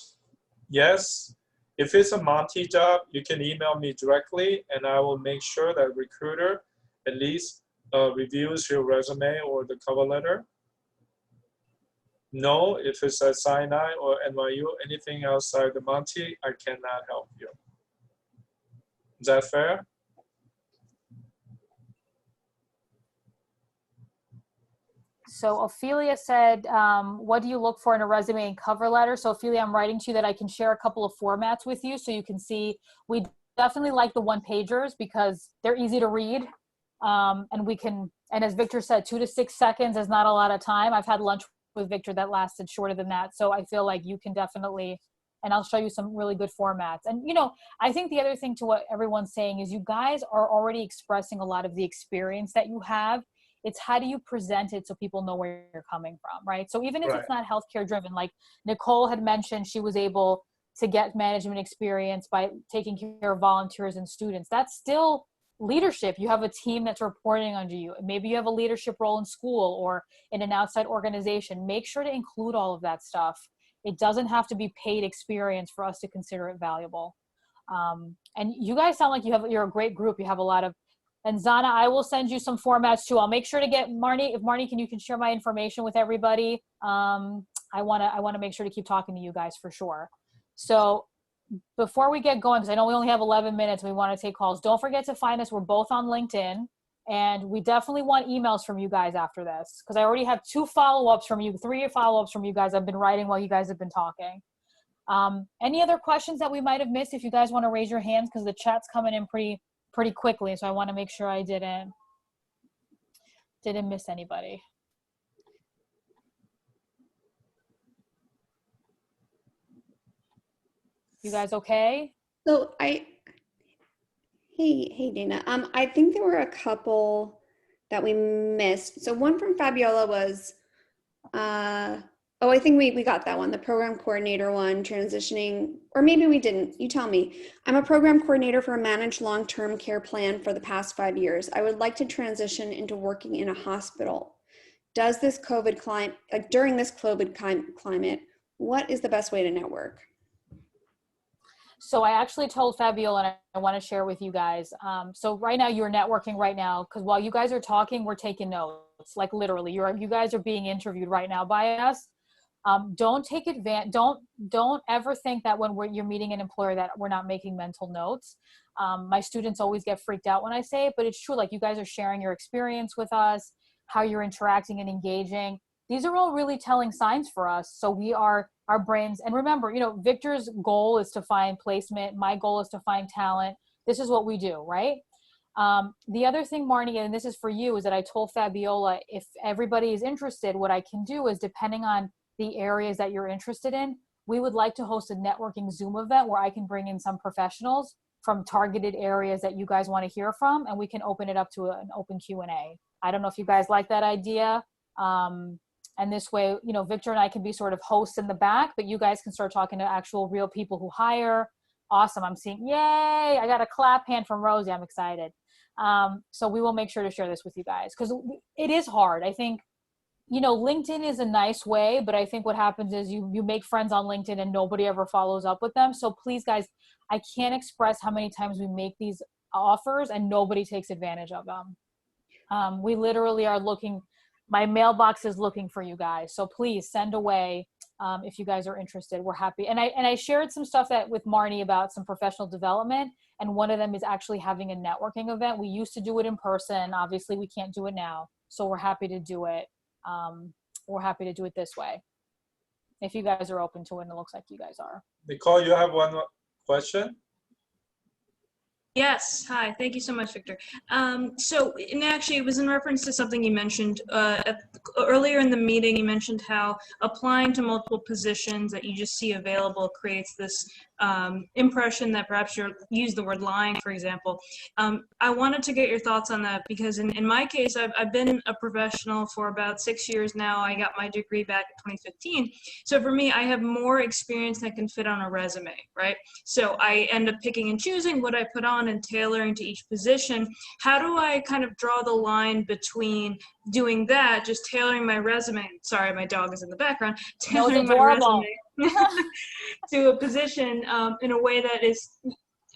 Yes, if it's a Monty job, you can email me directly and I will make sure that recruiter at least reviews your resume or the cover letter. No, if it's at Sinai or NYU, anything outside the Monty, I cannot help you. Is that fair? So Ophelia said, what do you look for in a resume and cover letter? So Ophelia, I'm writing to you that I can share a couple of formats with you so you can see. We definitely like the one-pagers because they're easy to read. And we can, and as Victor said, 2 to 6 seconds is not a lot of time. I've had lunch with Victor that lasted shorter than that. So I feel like you can definitely, and I'll show you some really good formats. And, you know, I think the other thing to what everyone's saying is you guys are already expressing a lot of the experience that you have. It's how do you present it so people know where you're coming from, right? So even if it's not healthcare driven, like Nicole had mentioned, she was able to get management experience by taking care of volunteers and students. That's still leadership. You have a team that's reporting under you. Maybe you have a leadership role in school or in an outside organization. Make sure to include all of that stuff. It doesn't have to be paid experience for us to consider it valuable. And you guys sound like you're a great group. You have a lot of, and Zana, I will send you some formats too. I'll make sure to get Marnie, if Marnie you can share my information with everybody. I want to make sure to keep talking to you guys for sure. So before we get going, because I know we only have 11 minutes, we want to take calls. Don't forget to find us. We're both on LinkedIn, and we definitely want emails from you guys after this, because I already have 2 follow-ups from you, 3 follow-ups from you guys. I've been writing while you guys have been talking. Any other questions that we might have missed? If you guys want to raise your hands, because the chat's coming in pretty quickly, so I want to make sure I didn't miss anybody. You guys okay? So hey Dana. I think there were a couple that we missed. So one from Fabiola was, I think we got that one, the program coordinator one, transitioning, or maybe we didn't. You tell me. I'm a program coordinator for a managed long-term care plan for the past 5 years. I would like to transition into working in a hospital. Does this COVID climate, during this COVID climate, what is the best way to network? So I actually told Fabiola, and I want to share with you guys. So right now you're networking right now, because while you guys are talking, we're taking notes. Like literally, you guys are being interviewed right now by us. Don't take advantage. Don't ever think that when you're meeting an employer that we're not making mental notes. My students always get freaked out when I say it, but it's true. Like you guys are sharing your experience with us. how you're interacting and engaging. These are all really telling signs for us. So our brains, and remember, Victor's goal is to find placement. My goal is to find talent. This is what we do, right? The other thing, Marnie, and this is for you, is that I told Fabiola, if everybody is interested, what I can do is, depending on the areas that you're interested in, we would like to host a networking Zoom event where I can bring in some professionals from targeted areas that you guys want to hear from, and we can open it up to an open Q&A. I don't know if you guys like that idea. And this way, Victor and I can be sort of hosts in the back, but you guys can start talking to actual real people who hire. Awesome. I'm seeing, yay, I got a clap hand from Rosie. I'm excited. So we will make sure to share this with you guys, because it is hard. I think, LinkedIn is a nice way, but I think what happens is you make friends on LinkedIn and nobody ever follows up with them. So please, guys, I can't express how many times we make these offers and nobody takes advantage of them. We literally are looking, my mailbox is looking for you guys. So please send away if you guys are interested. We're happy. And I shared some stuff with Marnie about some professional development. And one of them is actually having a networking event. We used to do it in person. Obviously, we can't do it now. So we're happy to do it. We're happy to do it this way. If you guys are open to it, and it looks like you guys are. Nicole, you have one question? Yes. Hi. Thank you so much, Victor. And actually, it was in reference to something you mentioned earlier in the meeting. You mentioned how applying to multiple positions that you just see available creates this impression that perhaps you use the word lying, for example. I wanted to get your thoughts on that, because in my case, I've been a professional for about 6 years now. I got my degree back in 2015. So for me, I have more experience that can fit on a resume, right? So I end up picking and choosing what I put on and tailoring to each position. How do I kind of draw the line between doing that, just tailoring my resume? Sorry, my dog is in the background. Tailoring my resume to a position in a way that is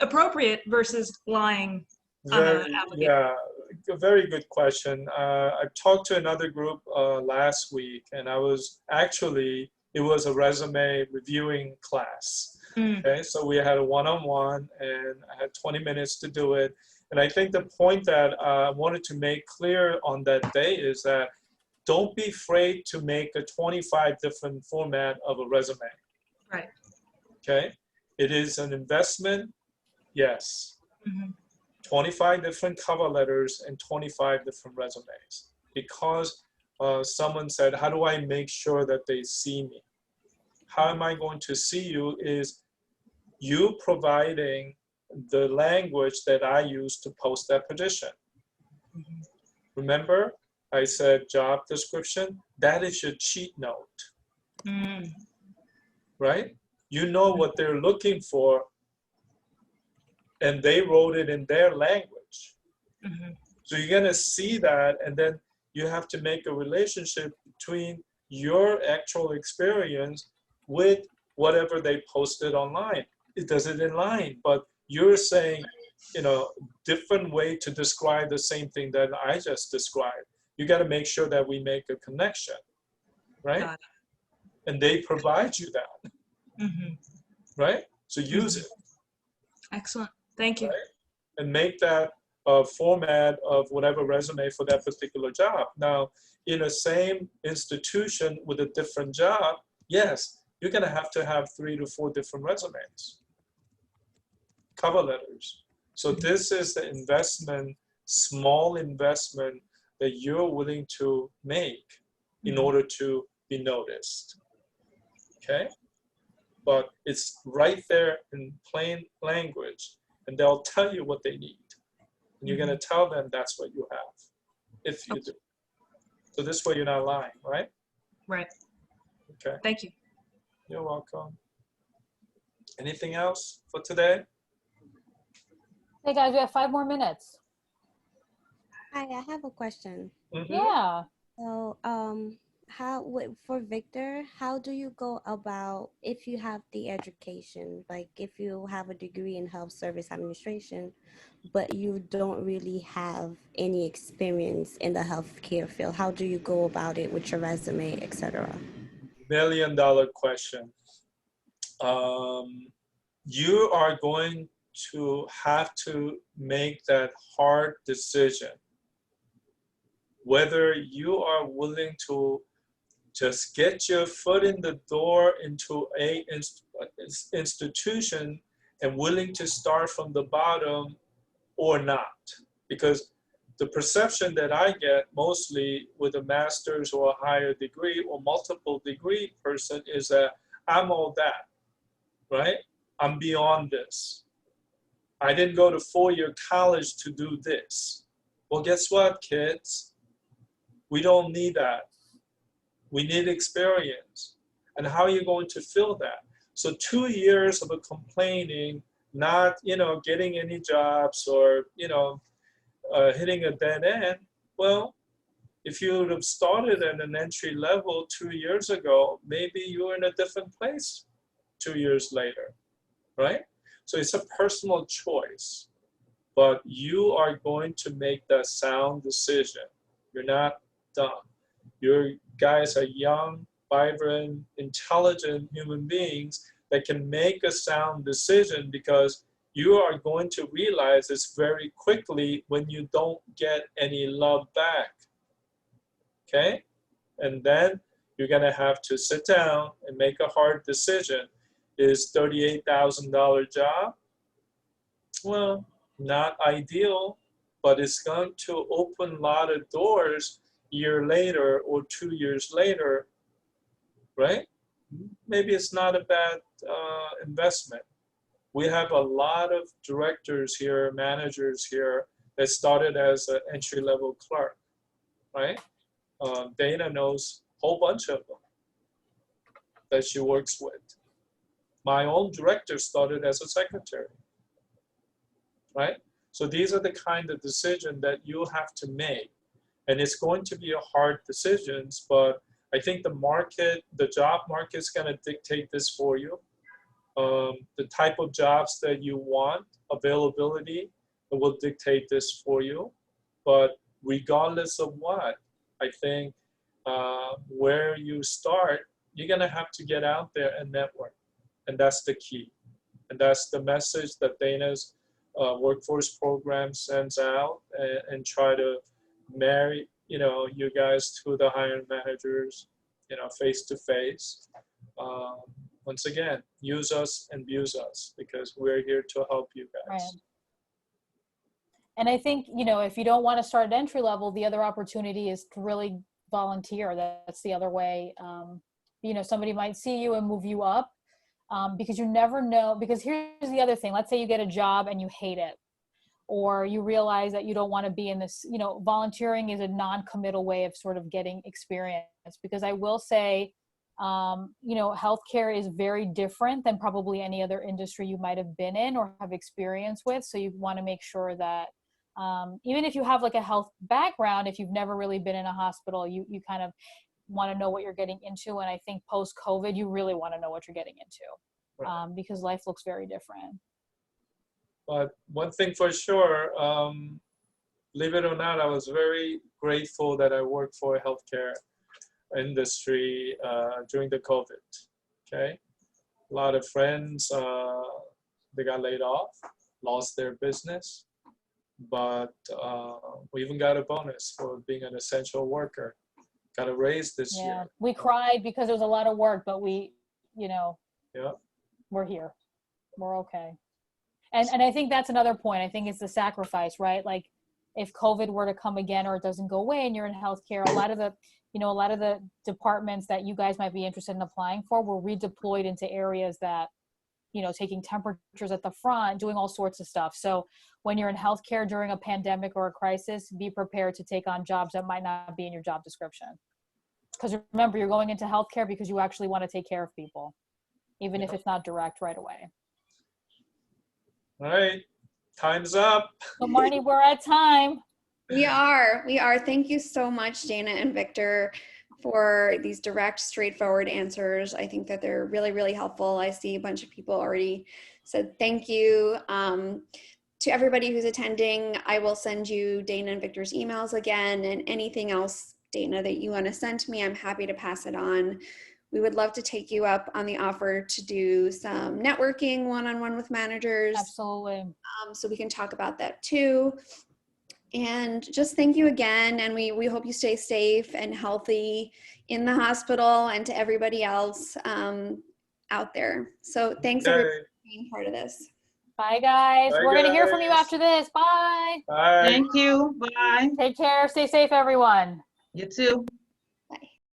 appropriate versus lying on an application. Yeah, a very good question. I talked to another group last week, and it was a resume reviewing class. Okay, so we had a one-on-one, and I had 20 minutes to do it. And I think the point that I wanted to make clear on that day is that don't be afraid to make a 25 different format of a resume. Right. Okay, it is an investment, yes. 25 different cover letters and 25 different resumes, because someone said, how do I make sure that they see me? How am I going to see you is you providing the language that I use to post that position. Remember, I said job description, that is your cheat note. Right? You know what they're looking for, and they wrote it in their language. So you're going to see that, and then you have to make a relationship between your actual experience with whatever they posted online. It does it in line, but you're saying, different way to describe the same thing that I just described. You got to make sure that we make a connection, right? And they provide you that, right? So use it. Excellent. Thank you. Right? And make that a format of whatever resume for that particular job. Now, in the same institution with a different job, yes, you're going to have 3 to 4 different resumes, cover letters. So this is the investment, small investment that you're willing to make in order to be noticed. Okay? But it's right there in plain language, and they'll tell you what they need. And you're going to tell them that's what you have, if you do. So this way you're not lying, right? Right. Okay. Thank you. You're welcome. Anything else for today? Hey guys, we have 5 more minutes. Hi, I have a question. Yeah. So, for Victor, how do you go about, if you have the education, like if you have a degree in health service administration, but you don't really have any experience in the healthcare field, how do you go about it with your resume, etc.? $1 million question. You are going to have to make that hard decision. whether you are willing to just get your foot in the door into a institution and willing to start from the bottom or not. Because the perception that I get mostly with a master's or a higher degree or multiple degree person is that I'm all that, right? I'm beyond this. I didn't go to 4-year college to do this. Well, guess what, kids? We don't need that. We need experience. And how are you going to fill that? So 2 years of a complaining, not, getting any jobs or, hitting a dead end. Well, if you would have started at an entry level 2 years ago, maybe you're in a different place 2 years later, right? So it's a personal choice, but you are going to make that sound decision. You're not dumb. You guys are young, vibrant, intelligent human beings that can make a sound decision, because you are going to realize this very quickly when you don't get any love back, okay? And then you're gonna have to sit down and make a hard decision. Is $38,000 job? Well, not ideal, but it's going to open a lot of doors a year later or 2 years later, right? Maybe it's not a bad investment. We have a lot of directors here, managers here that started as an entry-level clerk, right? Dana knows a whole bunch of them that she works with. My own director started as a secretary, right? So these are the kind of decisions that you have to make. And it's going to be a hard decisions, but I think the market, the job market is going to dictate this for you. The type of jobs that you want, availability, will dictate this for you. But regardless of what, I think where you start, you're going to have to get out there and network. And that's the key. And that's the message that Dana's workforce program sends out, and try to marry, you guys to the hiring managers, face to face. Once again, use us and abuse us, because we're here to help you guys. Right. And I think, if you don't want to start at entry level, the other opportunity is to really volunteer. That's the other way. Somebody might see you and move you up, because you never know. Because here's the other thing. Let's say you get a job and you hate it, or you realize that you don't want to be in this, volunteering is a non-committal way of sort of getting experience. Because I will say, healthcare is very different than probably any other industry you might have been in or have experience with. So you want to make sure that even if you have like a health background, if you've never really been in a hospital, you kind of want to know what you're getting into. And I think post-COVID, you really want to know what you're getting into, Right. Because life looks very different. But one thing for sure, believe it or not, I was very grateful that I worked for a healthcare industry during the COVID, okay? A lot of friends, they got laid off, lost their business, but we even got a bonus for being an essential worker. Got a raise this year. We cried because there was a lot of work, but we, we're here. We're okay. And I think that's another point. I think it's the sacrifice, right? Like if COVID were to come again or it doesn't go away and you're in healthcare, a lot of the departments that you guys might be interested in applying for were redeployed into areas that, taking temperatures at the front, doing all sorts of stuff. So when you're in healthcare during a pandemic or a crisis, be prepared to take on jobs that might not be in your job description. Because remember, you're going into healthcare because you actually want to take care of people, even if it's not direct right away. All right, time's up. So Marnie, we're at time. We are. Thank you so much, Dana and Victor, for these direct, straightforward answers. I think that they're really, really helpful. I see a bunch of people already said thank you. To everybody who's attending, I will send you Dana and Victor's emails again, and anything else, Dana, that you want to send to me, I'm happy to pass it on. We would love to take you up on the offer to do some networking one-on-one with managers. Absolutely. So we can talk about that too. And just thank you again. And we hope you stay safe and healthy in the hospital, and to everybody else out there. So thanks everybody for being part of this. Bye, guys. Bye, We're going to hear from you guys. after this. Bye. Bye. Thank you. Bye. Take care. Stay safe, everyone. You too.